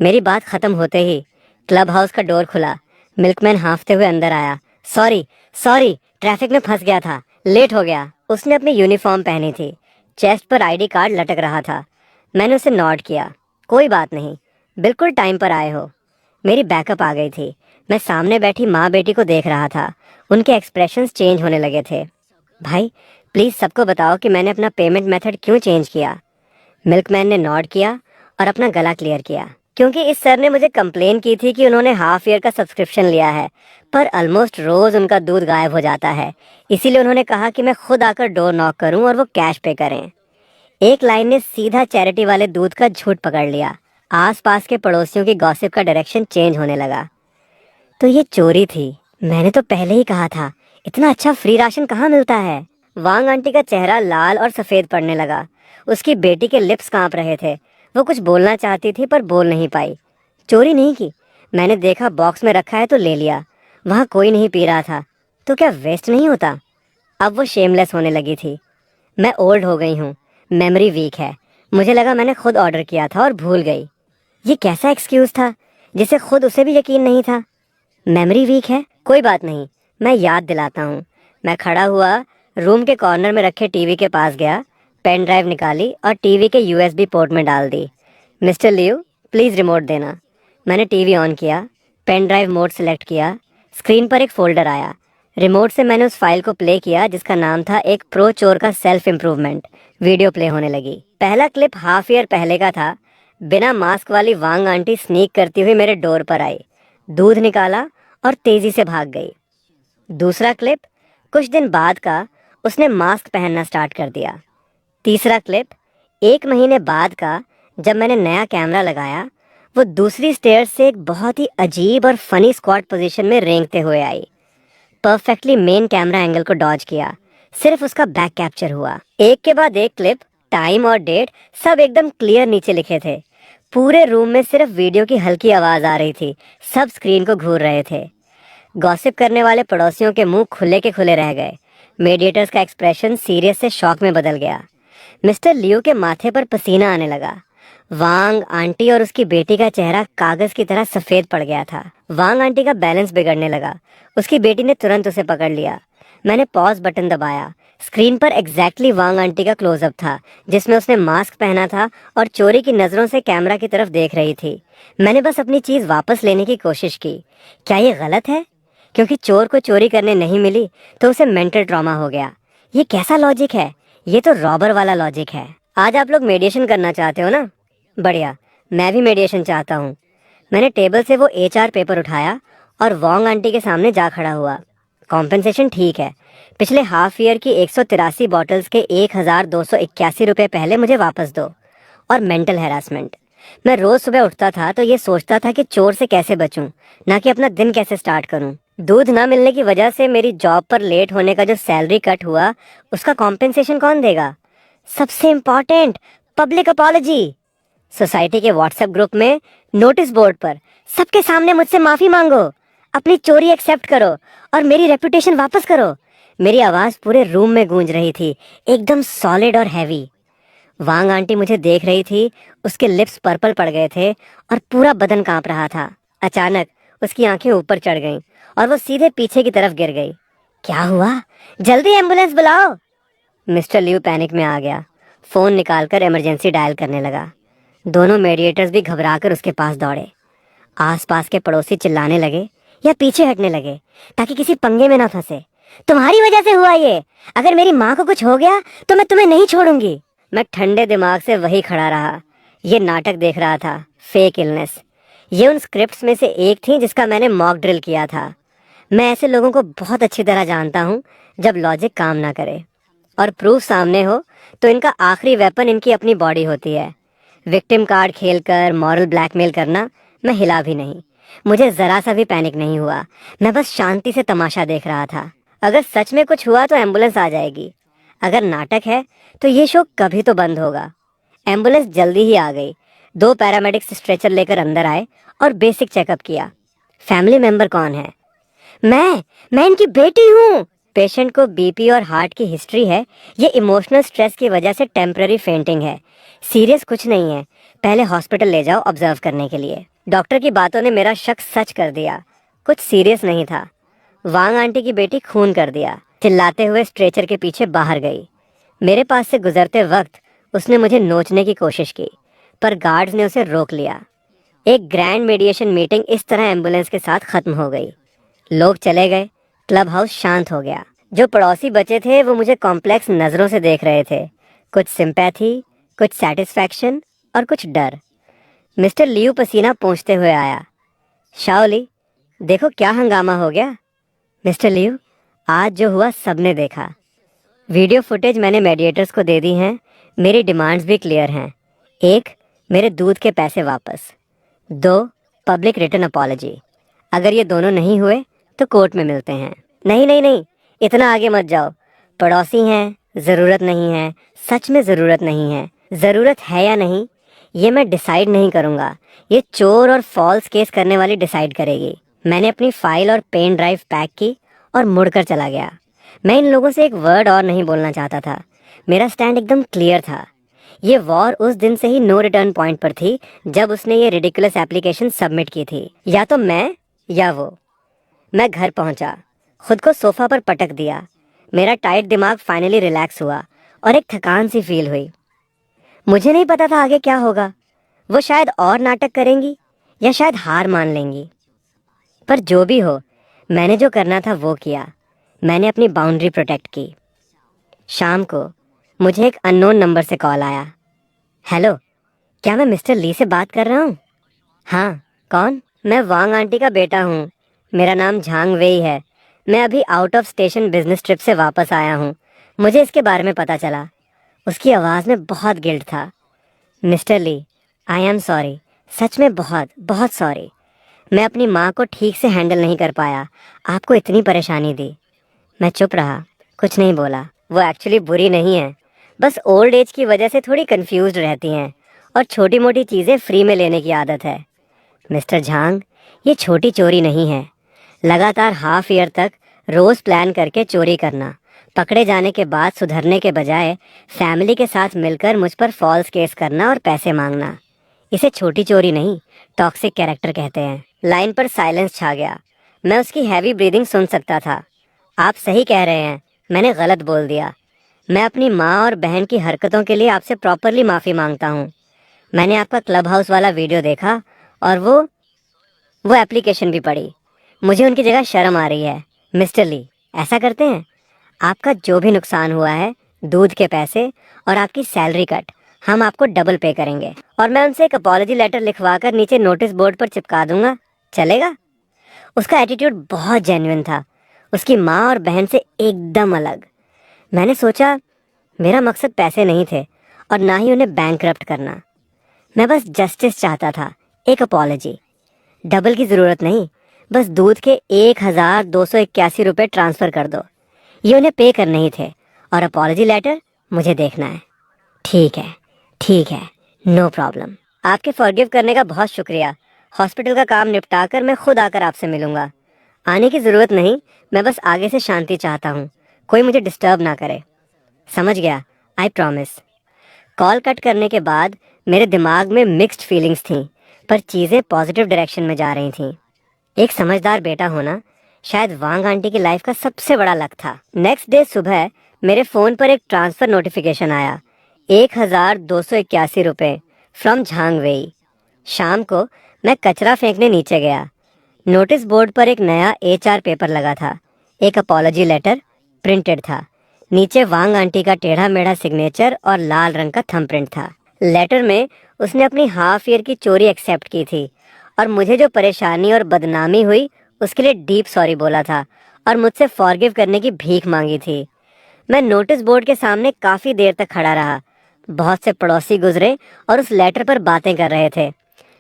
मेरी बात खत्म होते ही क्लब हाउस का डोर खुला। मिल्कमैन हाँफते हुए अंदर आया। सॉरी सॉरी, ट्रैफिक में फंस गया था, लेट हो गया। उसने अपनी यूनिफॉर्म पहनी थी, चेस्ट पर आईडी कार्ड लटक रहा था। मैंने उसे नॉड किया। कोई बात नहीं, बिल्कुल टाइम पर आए हो। मेरी बैकअप आ गई थी। मैं सामने बैठी माँ बेटी को देख रहा था। उनके एक्सप्रेशंस चेंज होने लगे थे। भाई प्लीज़ सबको बताओ कि मैंने अपना पेमेंट मेथड क्यों चेंज किया। मिल्कमैन ने नॉड किया और अपना गला क्लियर किया। क्योंकि इस सर ने मुझे कंप्लेन की थी कि उन्होंने हाफ ईयर का सब्सक्रिप्शन लिया है, पर ऑलमोस्ट रोज़ उनका दूध गायब हो जाता है। इसीलिए उन्होंने कहा कि मैं खुद आकर डोर नॉक करूं और वो कैश पे करें। एक लाइन ने सीधा चैरिटी वाले दूध का झूठ पकड़ लिया। आसपास के पड़ोसियों की गॉसिप का डायरेक्शन चेंज होने लगा। तो ये चोरी थी। मैंने तो पहले ही कहा था, इतना अच्छा फ्री राशन कहाँ मिलता है। वांग आंटी का चेहरा लाल और सफ़ेद पड़ने लगा। उसकी बेटी के लिप्स कांप रहे थे। वो कुछ बोलना चाहती थी पर बोल नहीं पाई। चोरी नहीं की, मैंने देखा बॉक्स में रखा है तो ले लिया। वहाँ कोई नहीं पी रहा था, तो क्या वेस्ट नहीं होता? अब वो शेमलेस होने लगी थी। मैं ओल्ड हो गई हूँ, मेमोरी वीक है। मुझे लगा मैंने खुद ऑर्डर किया था और भूल गई। ये कैसा एक्सक्यूज था जिसे खुद उसे भी यकीन नहीं था। मेमोरी वीक है, कोई बात नहीं, मैं याद दिलाता हूँ। मैं खड़ा हुआ, रूम के कॉर्नर में रखे टीवी के पास गया, पेन ड्राइव निकाली और टीवी के यूएसबी पोर्ट में डाल दी। मिस्टर लियो, प्लीज़ रिमोट देना। मैंने टीवी ऑन किया, पेन ड्राइव मोड सेलेक्ट किया। स्क्रीन पर एक फोल्डर आया। रिमोट से मैंने उस फाइल को प्ले किया जिसका नाम था एक प्रो चोर का सेल्फ इम्प्रूवमेंट। वीडियो प्ले होने लगी। पहला क्लिप हाफ ईयर पहले का था। बिना मास्क वाली वांग आंटी स्नीक करती हुई मेरे डोर पर आई, दूध निकाला और तेजी से भाग गई। दूसरा क्लिप कुछ दिन बाद का, उसने मास्क पहनना स्टार्ट कर दिया। तीसरा क्लिप 1 महीने बाद का, जब मैंने नया कैमरा लगाया, वो दूसरी स्टेयर्स से एक बहुत ही अजीब और फनी स्क्वाट पोजीशन में रेंगते हुए आई। परफेक्टली मेन कैमरा एंगल को डॉज किया, सिर्फ उसका बैक कैप्चर हुआ। एक के बाद एक क्लिप, टाइम और डेट सब एकदम क्लियर नीचे लिखे थे। पूरे रूम में सिर्फ वीडियो की हल्की आवाज आ रही थी, सब स्क्रीन को घूर रहे थे। गॉसिप करने वाले पड़ोसियों के मुंह खुले के खुले रह गए। मेडिएटर्स का एक्सप्रेशन सीरियस से शॉक में बदल गया। मिस्टर लियो के माथे पर पसीना आने लगा। वांग आंटी और उसकी बेटी का चेहरा कागज की तरह सफेद पड़ गया था। वांग आंटी का बैलेंस बिगड़ने लगा। उसकी बेटी ने तुरंत उसे पकड़ लिया। मैंने पॉज बटन दबाया। स्क्रीन पर एग्जैक्टली वांग आंटी का क्लोजअप था, जिसमें उसने मास्क पहना था और चोरी की नजरों से कैमरा की तरफ देख रही थी। मैंने बस अपनी चीज वापस लेने की कोशिश की। क्या ये गलत है? क्योंकि चोर को चोरी करने नहीं मिली तो उसे मेंटल ट्रॉमा हो गया। ये कैसा लॉजिक है? ये तो रॉबर वाला लॉजिक है। आज आप लोग मेडिएशन करना चाहते हो ना? बढ़िया, मैं भी मेडिएशन चाहता हूँ। मैंने टेबल से वो HR पेपर उठाया और वांग आंटी के सामने जा खड़ा हुआ। कॉम्पेंसेशन ठीक है, पिछले हाफ ईयर की 183 बॉटल्स के 1281 रुपये पहले मुझे वापस दो। और मेंटल हैरासमेंट, मैं रोज सुबह उठता था तो ये सोचता था कि चोर से कैसे बचूं, ना कि अपना दिन कैसे स्टार्ट करूं। दूध ना मिलने की वजह से मेरी जॉब पर लेट होने का जो सैलरी कट हुआ, उसका कॉम्पेंसेशन कौन देगा? सबसे इम्पोर्टेंट, पब्लिक अपॉलजी। सोसाइटी के व्हाट्सएप ग्रुप में, नोटिस बोर्ड पर, सबके सामने मुझसे माफी मांगो, अपनी चोरी एक्सेप्ट करो और मेरी रेपुटेशन वापस करो। मेरी आवाज पूरे रूम में गूंज रही थी, एकदम सॉलिड और हैवी। वांग आंटी मुझे देख रही थी, उसके लिप्स पर्पल पड़ गए थे और पूरा बदन कांप रहा था। अचानक उसकी आंखें ऊपर चढ़ गईं और वो सीधे पीछे की तरफ गिर गई। क्या हुआ? जल्दी एम्बुलेंस बुलाओ। मिस्टर लियू पैनिक में आ गया। फोन निकालकर इमरजेंसी डायल करने लगा। दोनों मेडिएटर्स भी घबराकर उसके पास दौड़े। आसपास के पड़ोसी चिल्लाने लगे या पीछे हटने लगे ताकि किसी पंगे में ना फंसे। तुम्हारी वजह से हुआ ये, अगर मेरी माँ को कुछ हो गया तो मैं तुम्हें नहीं छोड़ूंगी। मैं ठंडे दिमाग से वही खड़ा रहा। ये नाटक देख रहा था, फेक इलनेस। ये उन स्क्रिप्ट्स में से एक थी जिसका मैंने मॉक ड्रिल किया था। मैं ऐसे लोगों को बहुत अच्छी तरह जानता हूँ जब लॉजिक काम ना करे और प्रूफ सामने हो तो इनका आखिरी वेपन इनकी अपनी बॉडी होती है। विक्टिम कार्ड खेलकर मॉरल ब्लैकमेल करना, मैं हिला भी नहीं। मुझे जरा सा भी पैनिक नहीं हुआ। मैं बस शांति से तमाशा देख रहा था। अगर सच में कुछ हुआ तो एम्बुलेंस आ जाएगी, अगर नाटक है तो ये शो कभी तो बंद होगा। एम्बुलेंस जल्दी ही आ गई। 2 पैरामेडिक्स स्ट्रेचर लेकर अंदर आए और बेसिक चेकअप किया। फैमिली मेंबर कौन है? मैं इनकी बेटी हूँ। पेशेंट को बीपी और हार्ट की हिस्ट्री है। ये इमोशनल स्ट्रेस की वजह से टेम्पररी फेंटिंग है, सीरियस कुछ नहीं है। पहले हॉस्पिटल ले जाओ ऑब्जर्व करने के लिए। डॉक्टर की बातों ने मेरा शक सच कर दिया, कुछ सीरियस नहीं था। वांग आंटी की बेटी खून कर दिया। चिल्लाते हुए स्ट्रेचर के पीछे बाहर गई। मेरे पास से गुजरते वक्त उसने मुझे नोचने की कोशिश की, पर गार्ड्स ने उसे रोक लिया। एक ग्रैंड मेडिएशन मीटिंग इस तरह एम्बुलेंस के साथ खत्म हो गई। लोग चले गए, क्लब हाउस शांत हो गया। जो पड़ोसी बचे थे वो मुझे कॉम्प्लेक्स नजरों से देख रहे थे, कुछ सिंपैथी, कुछ सेटिस्फैक्शन और कुछ डर। मिस्टर लियू पसीना पोंछते हुए आया। शाओली, देखो क्या हंगामा हो गया। मिस्टर लियू, आज जो हुआ सबने देखा। वीडियो फुटेज मैंने मेडिएटर्स को दे दी हैं। मेरी डिमांड्स भी क्लियर हैं। 1, मेरे दूध के पैसे वापस। 2, पब्लिक रिटर्न अपॉलजी। अगर ये दोनों नहीं हुए तो कोर्ट में मिलते हैं। नहीं नहीं नहीं, इतना आगे मत जाओ। पड़ोसी हैं, ज़रूरत नहीं है, सच में ज़रूरत नहीं है। ज़रूरत है या नहीं ये मैं डिसाइड नहीं करूँगा, ये चोर और फॉल्स केस करने वाली डिसाइड करेगी। मैंने अपनी फाइल और पेन ड्राइव पैक की और मुड़कर चला गया। मैं इन लोगों से एक वर्ड और नहीं बोलना चाहता था। मेरा स्टैंड एकदम क्लियर था। ये वॉर उस दिन से ही नो रिटर्न पॉइंट पर थी जब उसने ये रिडिकुलस एप्लीकेशन सबमिट की थी। या तो मैं या वो। मैं घर पहुंचा, खुद को सोफा पर पटक दिया। मेरा टाइट दिमाग फाइनली रिलैक्स हुआ और एक थकान सी फील हुई। मुझे नहीं पता था आगे क्या होगा। वो शायद और नाटक करेंगी या शायद हार मान लेंगी। पर जो भी हो, मैंने जो करना था वो किया। मैंने अपनी बाउंड्री प्रोटेक्ट की। शाम को मुझे एक अननोन नंबर से कॉल आया। हेलो, क्या मैं मिस्टर ली से बात कर रहा हूँ? हाँ, कौन? मैं वांग आंटी का बेटा हूँ। मेरा नाम झांग वेई है। मैं अभी out of station business trip से वापस आया हूँ। मुझे इसके बारे में पता चला। उसकी आवाज़ में बहुत गिल्ट था। Mister Lee, I am sorry. सच में बहुत बहुत सॉरी। मैं अपनी माँ को ठीक से हैंडल नहीं कर पाया, आपको इतनी परेशानी दी। मैं चुप रहा, कुछ नहीं बोला। वो एक्चुअली बुरी नहीं है, बस ओल्ड एज की वजह से थोड़ी कंफ्यूज्ड रहती हैं और छोटी मोटी चीज़ें फ्री में लेने की आदत है। मिस्टर झांग, ये छोटी चोरी नहीं है। लगातार हाफ ईयर तक रोज़ प्लान करके चोरी करना, पकड़े जाने के बाद सुधरने के बजाय फैमिली के साथ मिलकर मुझ पर फॉल्स केस करना और पैसे मांगना, इसे छोटी चोरी नहीं, टॉक्सिक कैरेक्टर कहते हैं। लाइन पर साइलेंस छा गया। मैं उसकी हैवी ब्रीदिंग सुन सकता था। आप सही कह रहे हैं, मैंने गलत बोल दिया। मैं अपनी माँ और बहन की हरकतों के लिए आपसे प्रॉपरली माफ़ी मांगता हूँ। मैंने आपका क्लब हाउस वाला वीडियो देखा और वो एप्लीकेशन भी पढ़ी। मुझे उनकी जगह शर्म आ रही है। मिस्टर ली, ऐसा करते हैं, आपका जो भी नुकसान हुआ है, दूध के पैसे और आपकी सैलरी कट, हम आपको डबल पे करेंगे। और मैं उनसे एक अपॉलजी लेटर लिखवा कर नीचे नोटिस बोर्ड पर चिपका दूंगा, चलेगा? उसका एटीट्यूड बहुत जेन्युइन था, उसकी माँ और बहन से एकदम अलग। मैंने सोचा, मेरा मकसद पैसे नहीं थे और ना ही उन्हें बैंकरप्ट करना। मैं बस जस्टिस चाहता था, एक अपॉलजी। डबल की ज़रूरत नहीं, बस दूध के 1281 रुपये ट्रांसफ़र कर दो। ये उन्हें पे करने ही थे और अपॉलजी लेटर मुझे देखना है। ठीक है, ठीक है, नो प्रॉब्लम। आपके फॉरगिव करने का बहुत शुक्रिया। हॉस्पिटल का काम निपटा कर मैं खुद आकर आपसे मिलूंगा। आने की ज़रूरत नहीं, मैं बस आगे से शांति चाहता हूँ, कोई मुझे डिस्टर्ब ना करे। समझ गया, आई प्रॉमिस। कॉल कट करने के बाद मेरे दिमाग में मिक्स्ड फीलिंग्स थीं, पर चीज़ें पॉजिटिव डायरेक्शन में जा रही थीं। एक समझदार बेटा होना शायद वांग आंटी की लाइफ का सबसे बड़ा लक था। नेक्स्ट डे सुबह मेरे फ़ोन पर एक ट्रांसफ़र नोटिफिकेशन आया, 1281 रुपये फ्रॉम झांग वेई। शाम को मैं कचरा फेंकने नीचे गया। नोटिस बोर्ड पर एक नया HR पेपर लगा था। एक अपॉलजी लेटर प्रिंटेड था। नीचे वांग आंटी का टेढ़ा मेढ़ा सिग्नेचर और लाल रंग का थंबप्रिंट था। लेटर में उसने अपनी हाफ ईयर की चोरी एक्सेप्ट की थी और मुझे जो परेशानी और बदनामी हुई उसके लिए डीप सॉरी बोला था और मुझसे फॉरगिव करने की भीख मांगी थी। मैं नोटिस बोर्ड के सामने काफ़ी देर तक खड़ा रहा। बहुत से पड़ोसी गुजरे और उस लेटर पर बातें कर रहे थे।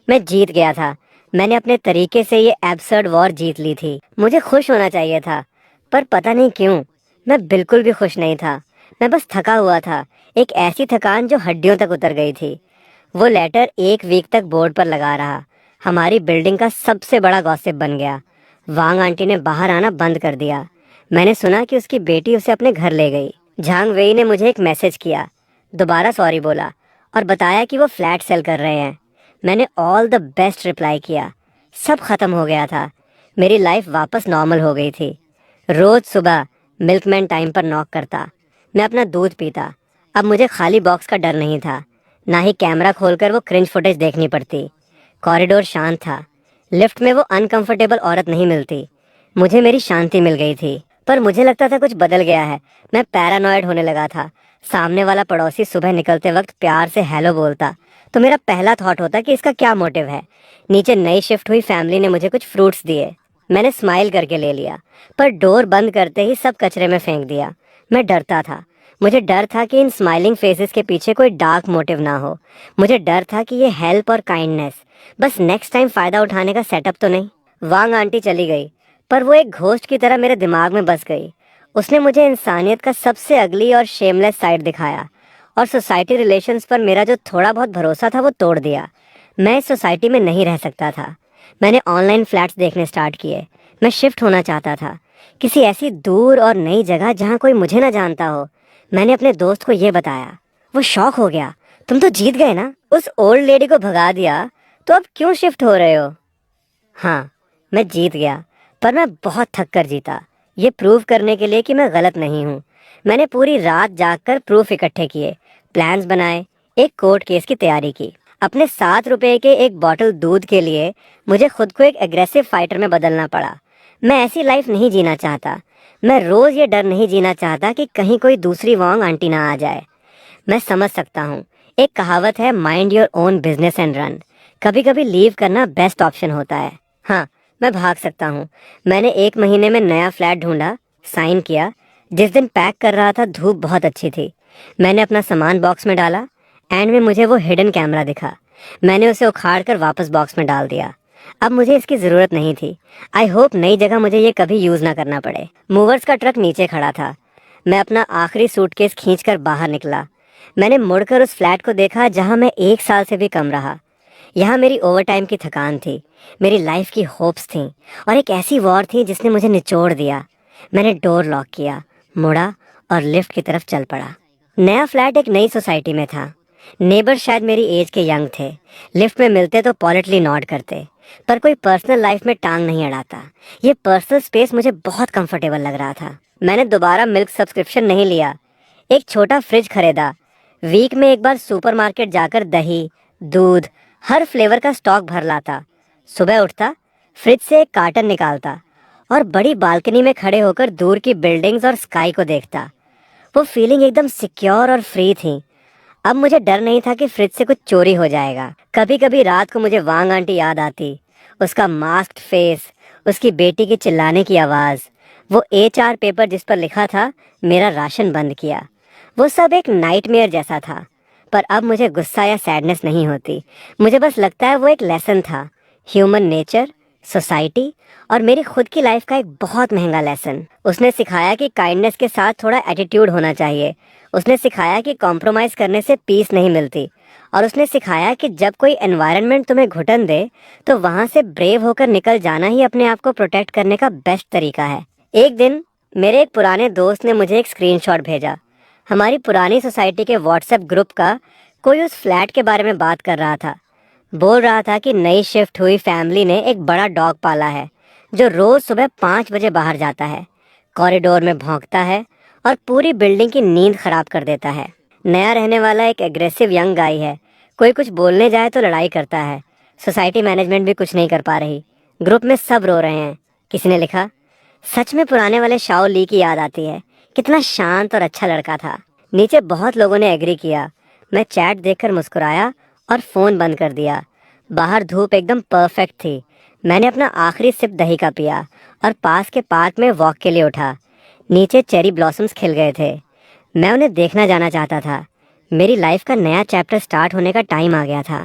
मैं जीत गया था। मैंने अपने तरीके से ये एब्सर्ड वॉर जीत ली थी। मुझे खुश होना चाहिए था, पर पता नहीं क्यों मैं बिल्कुल भी खुश नहीं था। मैं बस थका हुआ था, एक ऐसी थकान जो हड्डियों तक उतर गई थी। वो लेटर एक वीक तक बोर्ड पर लगा रहा। हमारी बिल्डिंग का सबसे बड़ा गॉसिप बन गया। वांग आंटी ने बाहर आना बंद कर दिया। मैंने सुना कि उसकी बेटी उसे अपने घर ले गई। झांग वेई ने मुझे एक मैसेज किया, दोबारा सॉरी बोला और बताया कि वो फ्लैट सेल कर रहे हैं। मैंने ऑल द बेस्ट रिप्लाई किया। सब खत्म हो गया था। मेरी लाइफ वापस नॉर्मल हो गई थी। रोज सुबह मिल्कमैन टाइम पर नॉक करता। मैं अपना दूध पीता। अब मुझे खाली बॉक्स का डर नहीं था, ना ही कैमरा खोलकर वो क्रिंज फुटेज देखनी पड़ती। कॉरिडोर शांत था। लिफ्ट में वो अनकंफर्टेबल औरत नहीं मिलती। मुझे मेरी शांति मिल गई थी। पर मुझे लगता था कुछ बदल गया है। मैं पैरानॉइड होने लगा था। सामने वाला पड़ोसी सुबह निकलते वक्त प्यार से हेलो बोलता तो मेरा पहला थॉट होता कि इसका क्या मोटिव है। नीचे नई शिफ्ट हुई फैमिली ने मुझे कुछ फ्रूट्स दिए। मैंने स्माइल करके ले लिया, पर डोर बंद करते ही सब कचरे में फेंक दिया। मैं डरता था। मुझे डर था कि इन स्माइलिंग फेसेस के पीछे कोई डार्क मोटिव ना हो। मुझे डर था कि ये हेल्प और काइंडनेस बस नेक्स्ट टाइम फ़ायदा उठाने का सेटअप तो नहीं। वांग आंटी चली गई, पर वो एक घोस्ट की तरह मेरे दिमाग में बस गई। उसने मुझे इंसानियत का सबसे अगली और शेमलेस साइड दिखाया और सोसाइटी रिलेशंस पर मेरा जो थोड़ा बहुत भरोसा था वो तोड़ दिया। मैं इस सोसाइटी में नहीं रह सकता था। मैंने ऑनलाइन फ्लैट्स देखने स्टार्ट किए। मैं शिफ्ट होना चाहता था, किसी ऐसी दूर और नई जगह जहाँ कोई मुझे ना जानता हो। मैंने अपने दोस्त को ये बताया। वो शॉक हो गया। तुम तो जीत गए ना, उस ओल्ड लेडी को भगा दिया, तो अब क्यों शिफ्ट हो रहे हो? हाँ, मैं जीत गया, पर मैं बहुत थक कर जीता, ये प्रूव करने के लिए कि मैं गलत नहीं हूँ। मैंने पूरी रात जागकर प्रूफ इकट्ठे किए, प्लान्स बनाए, एक कोर्ट केस की तैयारी की। अपने 7 रुपए के एक बॉटल दूध के लिए मुझे खुद को एक एग्रेसिव फाइटर में बदलना पड़ा। मैं ऐसी लाइफ नहीं जीना चाहता। मैं रोज ये डर नहीं जीना चाहता कि कहीं कोई दूसरी वांग आंटी ना आ जाए। मैं समझ सकता हूँ, एक कहावत है, mind your own business and run. कभी कभी लीव करना बेस्ट ऑप्शन होता है। हाँ, मैं भाग सकता हूँ। मैंने 1 महीने में नया फ्लैट ढूंढा, साइन किया। जिस दिन पैक कर रहा था धूप बहुत अच्छी थी। मैंने अपना सामान बॉक्स में डाला। एंड में मुझे वो हिडन कैमरा दिखा। मैंने उसे उखाड़ कर वापस बॉक्स में डाल दिया। अब मुझे इसकी जरूरत नहीं थी। आई होप नई जगह मुझे ये कभी यूज ना करना पड़े। मूवर्स का ट्रक नीचे खड़ा था। मैं अपना आखिरी सूटकेस खींचकर बाहर निकला। मैंने मुड़कर उस फ्लैट को देखा जहां मैं 1 साल से भी कम रहा। यहाँ मेरी ओवरटाइम की थकान थी, मेरी लाइफ की होप्स थी, और एक ऐसी वॉर थी जिसने मुझे निचोड़ दिया। मैंने डोर लॉक किया, मुड़ा और लिफ्ट की तरफ चल पड़ा। नया फ्लैट एक नई सोसाइटी में था। नेबर शायद मेरी एज के यंग थे। लिफ्ट में मिलते तो पॉलिटली नॉड करते, पर कोई पर्सनल लाइफ में टांग नहीं अड़ाता। ये पर्सनल स्पेस मुझे बहुत कंफर्टेबल लग रहा था। मैंने दोबारा मिल्क सब्सक्रिप्शन नहीं लिया, एक छोटा फ्रिज खरीदा। वीक में एक बार सुपरमार्केट जाकर दही, दूध, हर फ्लेवर का स्टॉक भर लाता। सुबह उठता, फ्रिज से एक कार्टन निकालता और बड़ी बालकनी में खड़े होकर दूर की बिल्डिंग्स और स्काई को देखता। वो फीलिंग एकदम सिक्योर और फ्री थी। अब मुझे डर नहीं था कि फ्रिज से कुछ चोरी हो जाएगा। कभी कभी रात को मुझे वांग आंटी याद आती, उसका मास्क्ड फेस, उसकी बेटी की चिल्लाने की आवाज़, वो HR पेपर जिस पर लिखा था मेरा राशन बंद किया। वो सब एक नाइटमेयर जैसा था। पर अब मुझे गुस्सा या सैडनेस नहीं होती। मुझे बस लगता है वो एक लेसन था, ह्यूमन नेचर, सोसाइटी और मेरी खुद की लाइफ का एक बहुत महंगा लेसन। उसने सिखाया कि काइंडनेस के साथ थोड़ा एटीट्यूड होना चाहिए। उसने सिखाया कि कॉम्प्रोमाइज़ करने से पीस नहीं मिलती। और उसने सिखाया कि जब कोई एनवायरनमेंट तुम्हें घुटन दे तो वहाँ से ब्रेव होकर निकल जाना ही अपने आप को प्रोटेक्ट करने का बेस्ट तरीका है। एक दिन मेरे एक पुराने दोस्त ने मुझे एक स्क्रीनशॉट भेजा। हमारी पुरानी सोसाइटी के व्हाट्सएप ग्रुप का कोई उस फ्लैट के बारे में बात कर रहा था। बोल रहा था कि नई शिफ्ट हुई फैमिली ने एक बड़ा डॉग पाला है जो रोज सुबह 5 बजे बाहर जाता है, कॉरिडोर में भौंकता है और पूरी बिल्डिंग की नींद खराब कर देता है। नया रहने वाला एक एग्रेसिव यंग गाय है, कोई कुछ बोलने जाए तो लड़ाई करता है। सोसाइटी मैनेजमेंट भी कुछ नहीं कर पा रही। ग्रुप में सब रो रहे हैं। किसी ने लिखा, सच में पुराने वाले शाओ ली की याद आती है, कितना शांत और अच्छा लड़का था। नीचे बहुत लोगों ने एग्री किया। मैं चैट देखकर मुस्कुराया और फ़ोन बंद कर दिया। बाहर धूप एकदम परफेक्ट थी। मैंने अपना आखिरी सिप दही का पिया और पास के पार्क में वॉक के लिए उठा। नीचे चेरी ब्लॉसम्स खिल गए थे। मैं उन्हें देखना जाना चाहता था। मेरी लाइफ का नया चैप्टर स्टार्ट होने का टाइम आ गया था।